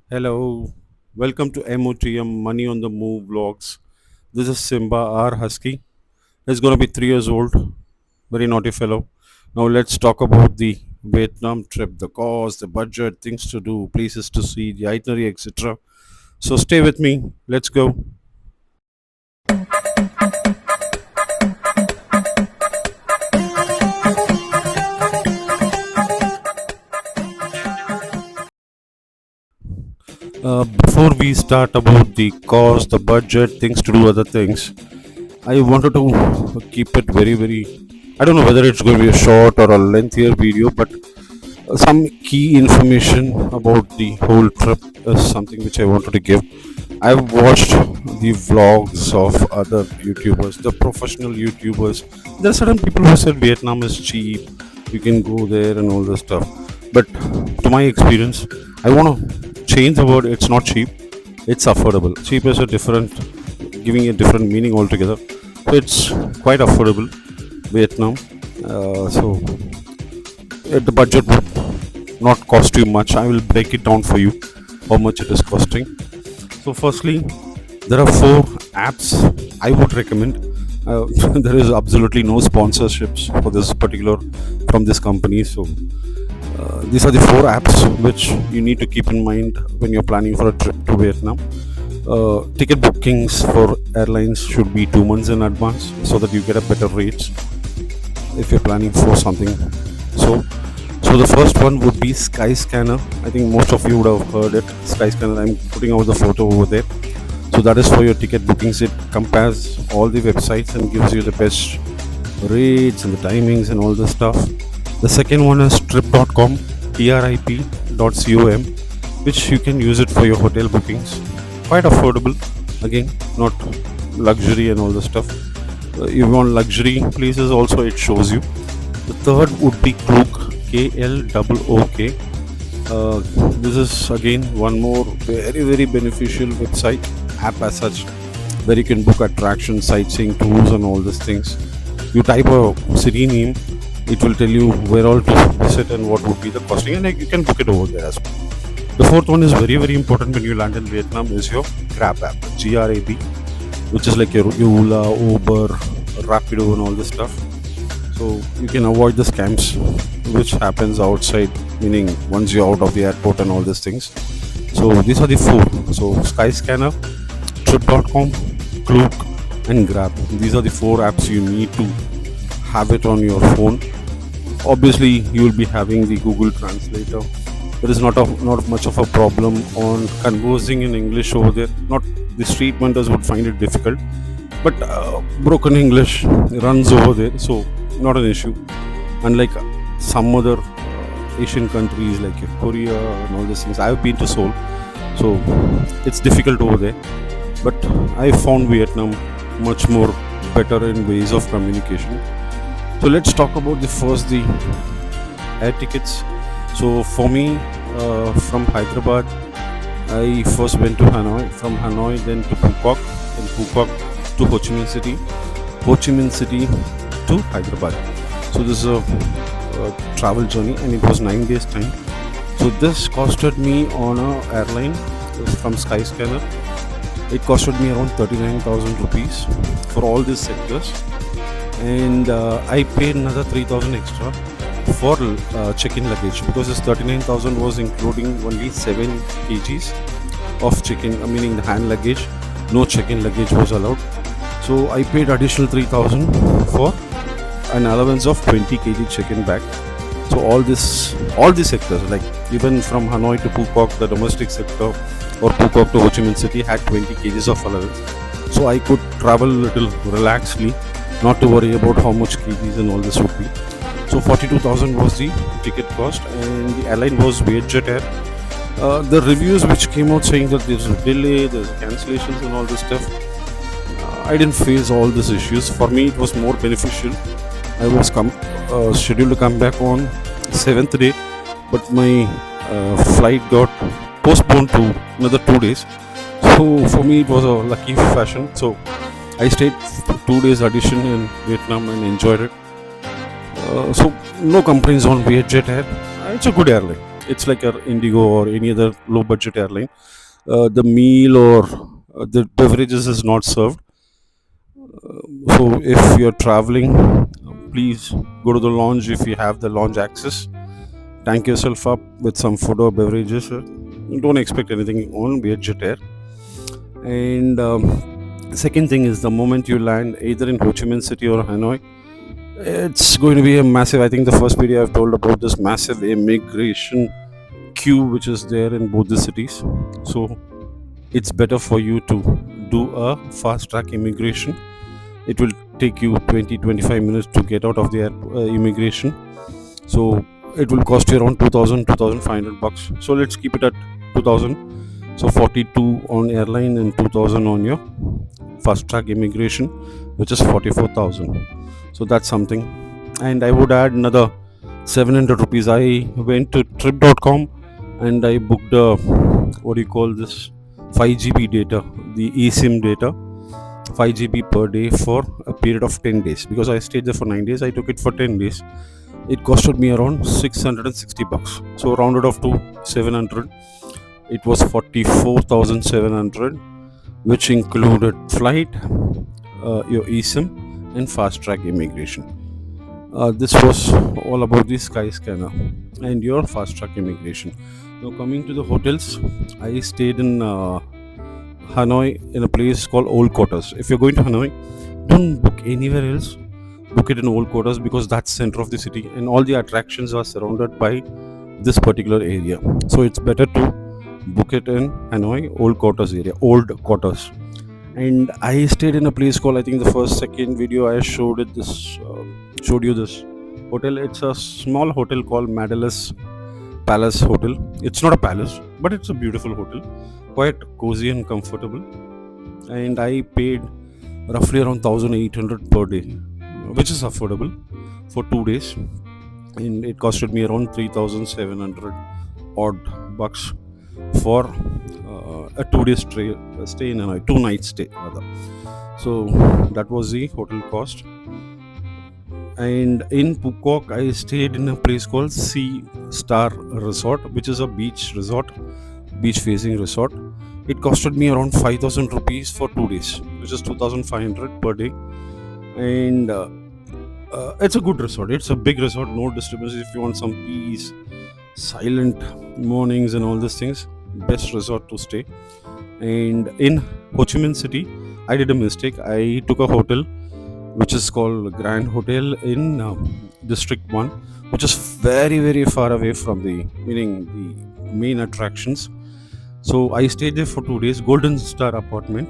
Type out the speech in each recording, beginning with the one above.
Hello, welcome to MOTM Money on the Move vlogs. This is Simba R Husky. He's gonna be 3 years old, very naughty fellow. Now let's talk about the Vietnam trip, the cost, the budget, things to do, places to see, the itinerary, etc. So stay with me. Let's go. Before we start about the cost, the budget, things to do, other things, I wanted to keep it very. I don't know whether it's going to be a short or a lengthier video, but some key information about the whole trip is something which I wanted to give. I've watched the vlogs of other YouTubers, the professional YouTubers. There are certain people who said Vietnam is cheap, you can go there and all this stuff. But to my experience, I want to change the word. It's not cheap, it's affordable. Cheap is a different, giving a different meaning altogether. So it's quite affordable, Vietnam. The budget would not cost you much. I will break it down for you how much it is costing. So, firstly, there are four apps I would recommend. There is absolutely no sponsorships for this particular from this company. So, these are the four apps which you need to keep in mind when you're planning for a trip to Vietnam. Ticket bookings for airlines should be 2 months in advance so that you get a better rates if you're planning for something. So, so the first one would be Skyscanner. I think most of you would have heard it. Skyscanner. I'm putting out the photo over there. So that is for your ticket bookings. It compares all the websites and gives you the best rates and the timings and all the stuff. The second one is trip.com, trip.com, which you can use it for your hotel bookings. Quite affordable. Again, not luxury and all the stuff. You want luxury places also, it shows you. The third would be Klook, KLOOK. This is again one more very beneficial website, app as such, where you can book attractions, sightseeing tours, and all these things. You type a city name, it will tell you where all to visit and what would be the costing, and you can book it over there as well. The fourth one is very important when you land in Vietnam is your Grab app, GRAB, which is like your Ola, Uber, Rapido, and all this stuff. So you can avoid the scams which happens outside, meaning once you're out of the airport and all these things. So these are the four. So Skyscanner, trip.com, Klook, and Grab. These are the four apps you need to have it on your phone. Obviously, you will be having the Google Translator. There is not much of a problem on conversing in English over there. Not the street vendors would find it difficult, but broken English runs over there, so not an issue. Unlike some other Asian countries like Korea and all these things, I've been to Seoul, so it's difficult over there. But I found Vietnam much more better in ways of communication. So let's talk about the air tickets. So for me, from Hyderabad, I first went to Hanoi. From Hanoi, then to Phuoc, and Phuoc to Ho Chi Minh City, Ho Chi Minh City to Hyderabad. So this is a travel journey, and it was 9 days time. So this costed me on a airline from Skyscanner. It costed me around 39,000 rupees for all these sectors, and I paid another 3,000 extra for check-in luggage, because this 39,000 was including only 7 kgs of check-in, meaning the hand luggage. No check-in luggage was allowed. So I paid additional 3,000 for an allowance of 20 kg check-in bag. So all these sectors, like even from Hanoi to Phuoc, the domestic sector, or Phuoc to Ho Chi Minh City, had 20 kgs of allowance. So I could travel a little relaxedly, not to worry about how much kgs and all this would be. So 42,000 was the ticket cost, and the airline was Vietjet Air. The reviews which came out saying that there's a delay, there's cancellations and all this stuff, I didn't face all these issues. For me, it was more beneficial. I was scheduled to come back on 7th day, but my flight got postponed to another 2 days. So for me, it was a lucky fashion. So I stayed 2 days addition in Vietnam and enjoyed it. So no complaints on Vietjet Air. It's a good airline. It's like a Indigo or any other low budget airline. The meal or the beverages is not served. So if you're traveling, please go to the lounge if you have the lounge access. Tank yourself up with some food or beverages. Don't expect anything on Vietjet Air. And second thing is, the moment you land either in Ho Chi Minh City or Hanoi, it's going to be a massive, I think the first video I've told about this massive immigration queue which is there in both the cities. So it's better for you to do a fast track immigration. It will take you 20-25 minutes to get out of the immigration. So it will cost you around 2,000-2,500 bucks. So let's keep it at 2,000. So 42 on airline and 2,000 on your fast track immigration, which is 44,000. So that's something. And I would add another 700 rupees. I went to trip.com and I booked a, what do you call this, 5 GB data, the eSIM data, 5 GB per day for a period of 10 days. Because I stayed there for 9 days, I took it for 10 days. It costed me around 660 bucks. So rounded off to 700. It was 44,700, which included flight, your eSIM, and fast track immigration. This was all about the Skyscanner and your fast track immigration. Now coming to the hotels, I stayed in Hanoi in a place called Old Quarters. If you're going to Hanoi, don't book anywhere else. Book it in Old Quarters because that's center of the city and all the attractions are surrounded by this particular area. So it's better to book it in Hanoi Old Quarters area, Old Quarters. And I stayed in a place called, I think the second video I showed you this hotel. It's a small hotel called Madalus Palace Hotel. It's not a palace, but it's a beautiful hotel, quite cozy and comfortable. And I paid roughly around 1,800 per day, which is affordable for 2 days. And it costed me around 3,700 odd bucks for a 2 day stay in Hanoi, 2 night stay rather. So that was the hotel cost. And in Phuket, I stayed in a place called Sea Star Resort, which is a beach facing resort. It costed me around 5,000 rupees for 2 days, which is 2,500 per day. And it's a good resort. It's a big resort, no disturbance. If you want some peace, silent mornings and all these things, best resort to stay. And in Ho Chi Minh City, I did a mistake. I took a hotel which is called Grand Hotel in District 1, which is very, very far away from the main attractions. So I stayed there for 2 days, Golden Star apartment.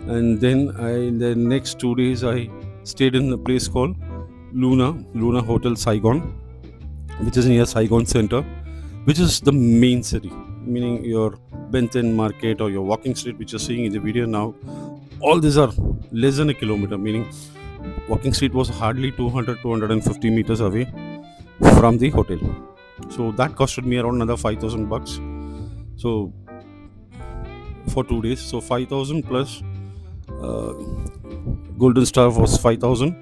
And then in the next 2 days, I stayed in a place called Luna Hotel Saigon, which is near Saigon Center, which is the main city, meaning your Benton Market or your walking street, which you're seeing in the video now. All these are less than a kilometer, meaning walking street was hardly 200-250 meters away from the hotel. So that costed me around another 5,000 bucks. So for 2 days, so 5,000 plus Golden Star was 5,000.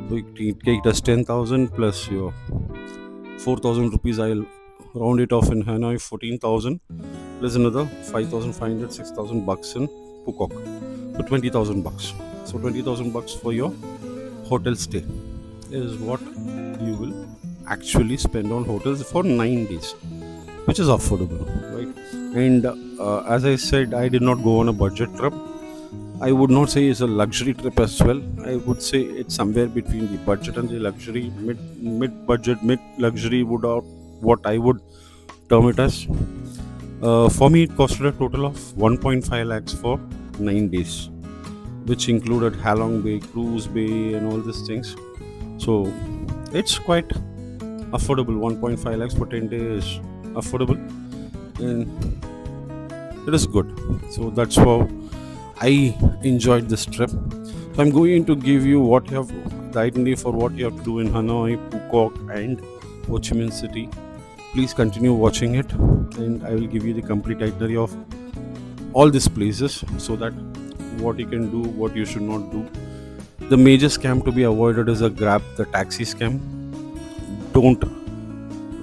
So you take it as 10,000 plus your 4,000 rupees. I'll round it off in Hanoi, 14,000 plus another 5,500, 6,000 bucks in Phuket. So 20,000 bucks. So 20,000 bucks for your hotel stay is what you will actually spend on hotels for 9 days, which is affordable, right? And as I said, I did not go on a budget trip. I would not say it's a luxury trip as well. I would say it's somewhere between the budget and the luxury, mid budget, mid luxury would what I would term it as. For me, it costed a total of 1.5 lakhs for 9 days, which included Halong Bay, Cruise Bay, and all these things. So it's quite affordable. 1.5 lakhs for 10 days is affordable, and it is good. So that's how I enjoyed this trip. So I'm going to give you what you have, the itinerary for what you have to do in Hanoi, Phuket, and Ho Chi Minh City. Please continue watching it, and I will give you the complete itinerary of all these places, so that what you can do, what you should not do. The major scam to be avoided is a Grab, the taxi scam. Don't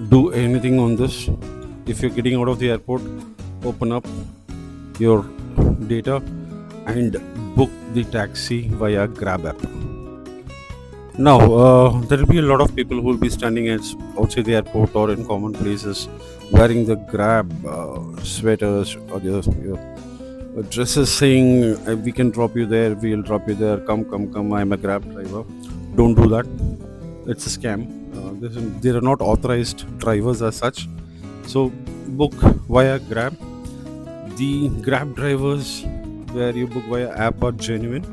do anything on this. If you're getting out of the airport, open up your data and book the taxi via Grab app. Now, there will be a lot of people who will be standing outside the airport or in common places wearing the Grab sweaters or your dresses saying, we can drop you there, we'll drop you there, come, come, come, I'm a Grab driver. Don't do that. It's a scam. They are not authorized drivers as such. So, book via Grab. The Grab drivers where you book via app are genuine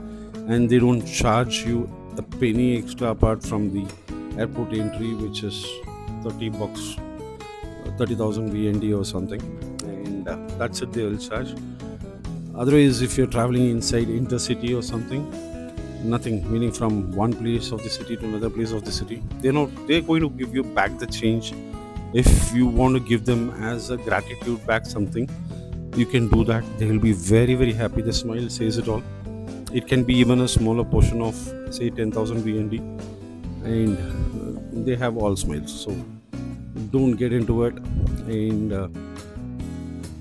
and they don't charge you a penny extra apart from the airport entry, which is 30 bucks, 30,000 VND or something, and that's it, they will charge. Otherwise, if you're traveling inside intercity or something, nothing, meaning from one place of the city to another place of the city, they're going to give you back the change. If you want to give them as a gratitude back something, you can do that. They will be very very happy. The smile says it all. It can be even a smaller portion of say 10,000 BND, and they have all smiles, so don't get into it. And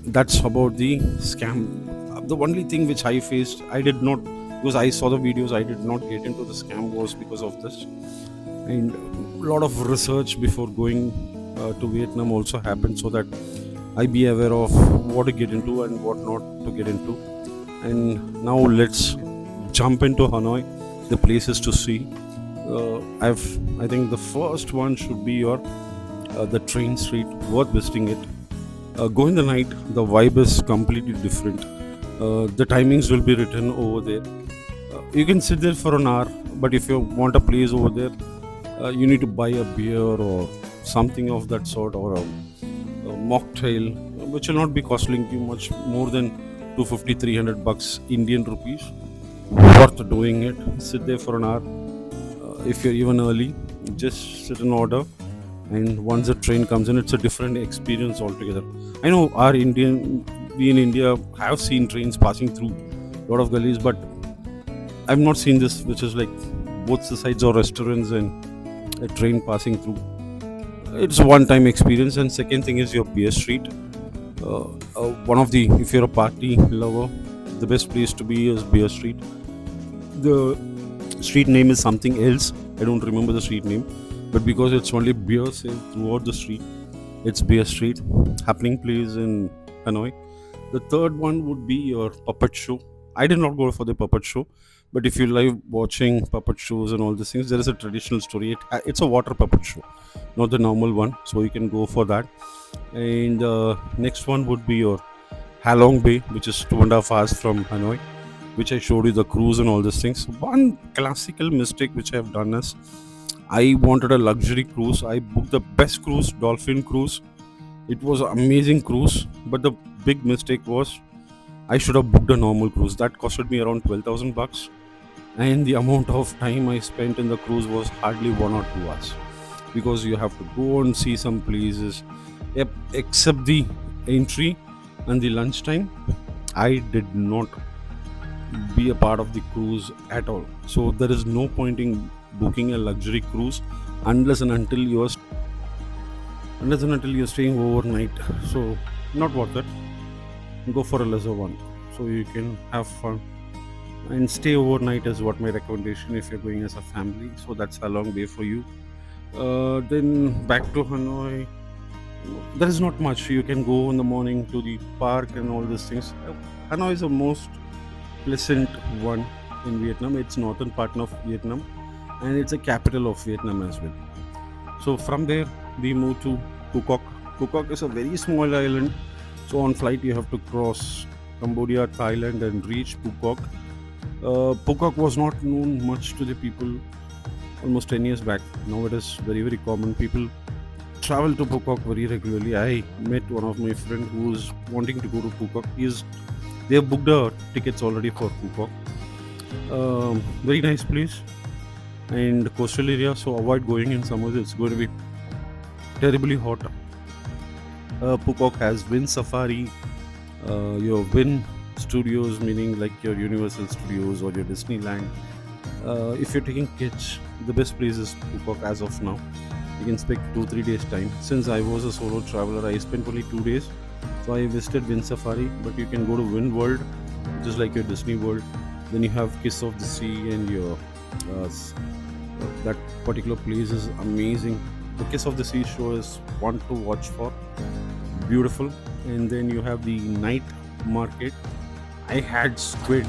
that's about the scam. The only thing which I faced, I did not, because I saw the videos, I did not get into the scam was because of this. And a lot of research before going to Vietnam also happened, so that I be aware of what to get into and what not to get into. And now let's jump into Hanoi, the places to see. I think the first one should be the train street, worth visiting it. Go in the night, the vibe is completely different. The timings will be written over there. You can sit there for an hour, but if you want a place over there, you need to buy a beer or something of that sort, or a mocktail, which will not be costing you much more than 250 300 bucks Indian rupees. Worth doing it. Sit there for an hour. If you're even early, just sit and order. And once the train comes in, it's a different experience altogether. I know we in India have seen trains passing through a lot of gullies, but I've not seen this, which is like both the sides of restaurants and a train passing through. It's a one-time experience. And second thing is your beer street. If you're a party lover, the best place to be is Beer Street. The street name is something else. I don't remember the street name, but because it's only beer sale throughout the street, it's Beer Street. Happening place in Hanoi. The third one would be your puppet show. I did not go for the puppet show, but if you like watching puppet shows and all these things, there is a traditional story. It's a water puppet show, not the normal one, so you can go for that. And next one would be your Halong Bay, which is 2.5 hours from Hanoi, which I showed you the cruise and all these things. One classical mistake which I have done is I wanted a luxury cruise. I booked the best cruise, Dolphin Cruise. It was an amazing cruise, but the big mistake was I should have booked a normal cruise. That costed me around 12,000 bucks, and the amount of time I spent in the cruise was hardly 1 or 2 hours, because you have to go and see some places. Yep, except the entry and the lunchtime, I did not be a part of the cruise at all. So there is no point in booking a luxury cruise unless and until you're staying overnight. So not worth it. Go for a lesser one, so you can have fun and stay overnight is what my recommendation if you're going as a family. So that's a long way for you. Then back to Hanoi, there is not much. You can go in the morning to the park and all these things. Hanoi is the most pleasant one in Vietnam. It's northern part of Vietnam, and it's a capital of Vietnam as well. So from there we move to Phuoc. Phuoc is a very small island. So on flight you have to cross Cambodia, Thailand, and reach Phuoc. Phuoc was not known much to the people almost 10 years back. Now it is very very common. People travel to Phuoc very regularly. I met one of my friend who is wanting to go to Phuoc. They have booked the tickets already for Phuoc. Very nice place and coastal area. So avoid going in summers. It's going to be terribly hot. Phuoc has Wind Safari, your Wind Studios, meaning like your Universal Studios or your Disneyland. If you're taking kids, the best place is Phuoc as of now. You can spend 2 3 days time. Since I was a solo traveler, I spent only 2 days. So I visited Wind Safari, but you can go to Wind World, which is like your Disney World. Then you have Kiss of the Sea, and your that particular place is amazing. The Kiss of the Sea show is one to watch for, beautiful. And then you have the night market. I had squid.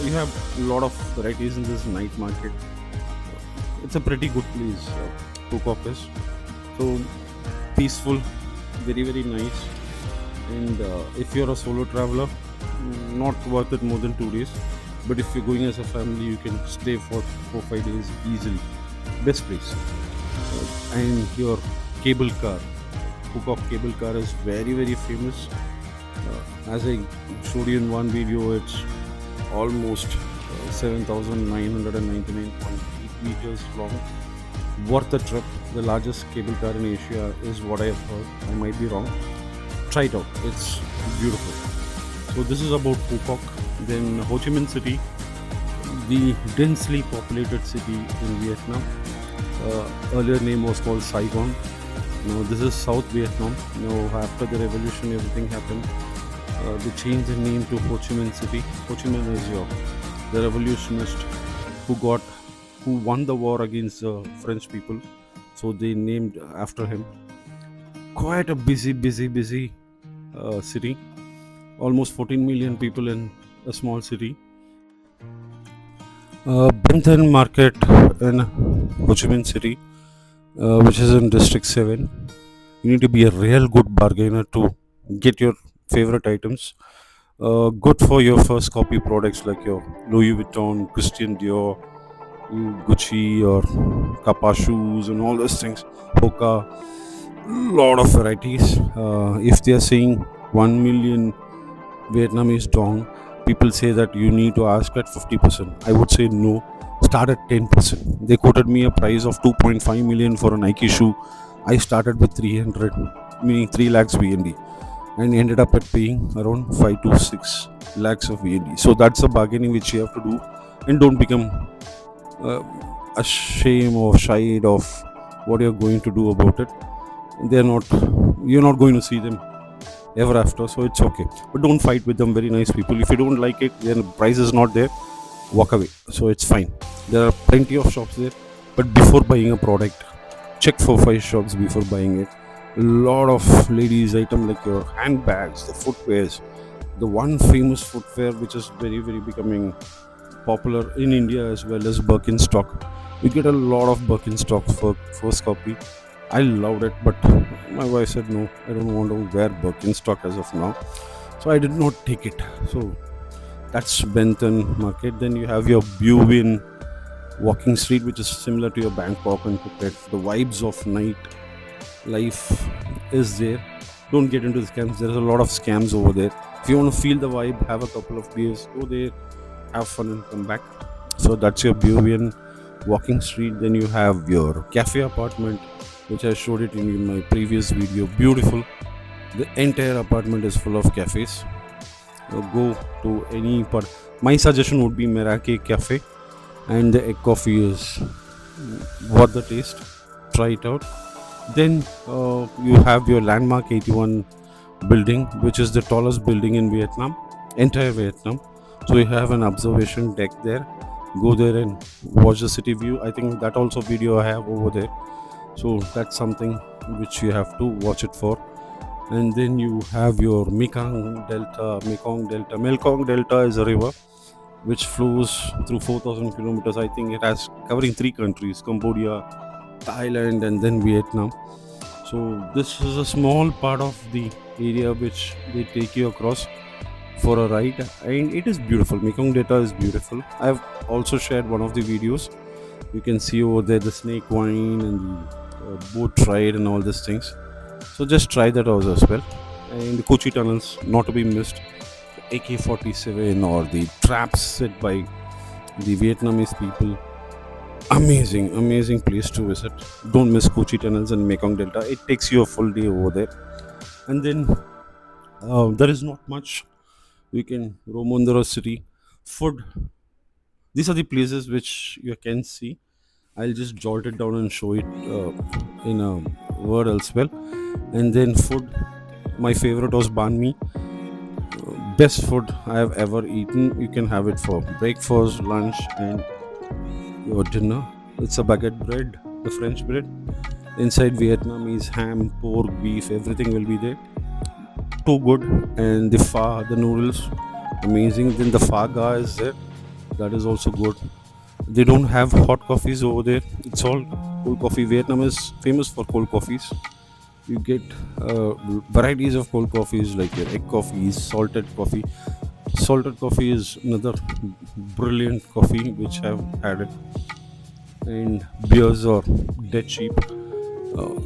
You have a lot of varieties in this night market. It's a pretty good place, Phuket is. So peaceful, very very nice. And if you're a solo traveler, not worth it more than 2 days. But if you're going as a family, you can stay for 4 5 days easily. Best place. And your cable car, Phuket cable car is very very famous. As I showed you in one video, it's almost 7,999.8 meters long. Worth a trip. The largest cable car in Asia is what I have heard. I might be wrong. Try it out. It's beautiful. So this is about Phuket. Then Ho Chi Minh City, the densely populated city in Vietnam. Earlier name was called Saigon. Now this is South Vietnam. Now after the revolution, everything happened. They changed the name to Ho Chi Minh City. Ho Chi Minh is the revolutionist who got who won the war against the French people. So they named after him. Quite a busy city. Almost 14 million people in a small city. Benthen Market in Ho Chi Minh City, which is in District 7. You need to be a real good bargainer to get your favorite items. Good for your first copy products like your Louis Vuitton, Christian Dior, Gucci, or Kappa shoes, and all those things. Hoka, lot of varieties. If they are saying 1 million Vietnamese dong, people say that you need to ask at 50%. I would say no, start at 10%. They quoted me a price of 2.5 million for a Nike shoe. I started with 300, meaning 3 lakhs VND, and ended up at paying around 5 to 6 lakhs of VND. So that's a bargaining which you have to do, and don't become uh, ashamed or shy of what you're going to do about it. They're not, you're not going to see them ever after, so it's okay. But don't fight with them. Very nice people. If you don't like it, then the price is not there, walk away. So it's fine. There are plenty of shops there, but before buying a product, check 4 5 shops before buying it. A lot of ladies item like your handbags, the footwears, the one famous footwear which is very very becoming popular in India as well as Birkenstock. We get a lot of Birkenstock for first copy. I loved it, but my wife said no, I don't want to wear Birkenstock as of now. So I did not take it. So that's Benton Market. Then you have your Buvin walking street, which is similar to your Bangkok and Phuket. The vibes of night life is there. Don't get into the scams. There's a lot of scams over there. If you want to feel the vibe, have a couple of beers, go there, have fun, and come back. So that's your Buvian walking street. Then you have your cafe apartment, which I showed it in my previous video. Beautiful. The entire apartment is full of cafes. Go to any part. My suggestion would be Meraki Cafe, and the egg coffee is worth the taste. Try it out. Then you have your landmark 81 building, which is the tallest building in Vietnam, entire Vietnam. So you have an observation deck there. Go there and watch the city view. I think that also video I have over there. So that's something which you have to watch it for. And then you have your Mekong Delta. Mekong Delta is a river which flows through 4,000 kilometers. I think it has covering 3 countries: Cambodia, Thailand, and then Vietnam. So this is a small part of the area which they take you across for a ride, and it is beautiful. Mekong Delta is beautiful. I've also shared one of the videos. You can see over there the snake wine and the boat ride and all these things. So just try that out as well. And the Kochi tunnels, not to be missed. AK-47 or the traps set by the Vietnamese people. Amazing place to visit. Don't miss Kochi tunnels and Mekong Delta. It takes you a full day over there. And then there is not much. You can roam on the city. Food. These are the places which you can see. I'll just jot it down and show it in a word as well. And then food, my favorite was banh mi. Best food I have ever eaten. You can have it for breakfast, lunch, and your dinner. It's a baguette bread, the French bread. Inside Vietnamese ham, pork, beef, everything will be there. Too good. And the pho, the noodles, amazing. Then the pho ga is there. That is also good. They don't have hot coffees over there. It's all cold coffee. Vietnam is famous for cold coffees. You get varieties of cold coffees like your egg coffees, salted coffee. Salted coffee is another brilliant coffee which I've had it. And beers are dead cheap.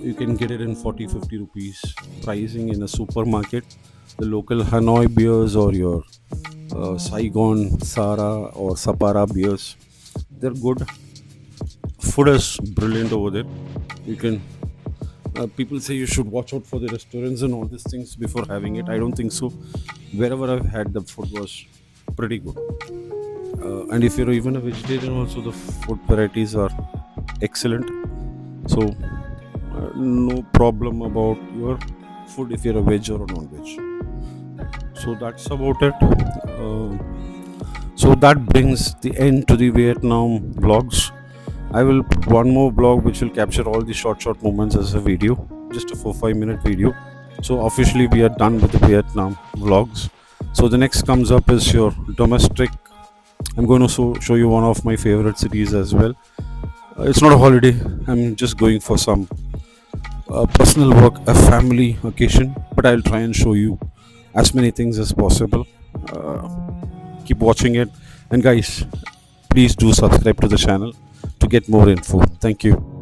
You can get it in 40-50 rupees pricing in a supermarket. The local Hanoi beers or your Saigon, Sara or Sapara beers, they're good. Food is brilliant over there. You can people say you should watch out for the restaurants and all these things before having it. I don't think so. Wherever I've had, the food was pretty good. And if you're even a vegetarian also, the food varieties are excellent. So no problem about your food if you're a veg or a non-veg. So that's about it. So that brings the end to the Vietnam vlogs. I will put one more vlog which will capture all the short moments as a video, just a 4-5 minute video. So officially we are done with the Vietnam vlogs. So the next comes up is your domestic. I'm going to show you one of my favorite cities as well. It's not a holiday. I'm just going for some personal work, a family occasion, but I'll try and show you as many things as possible. Keep watching it, and guys, please do subscribe to the channel to get more info. Thank you.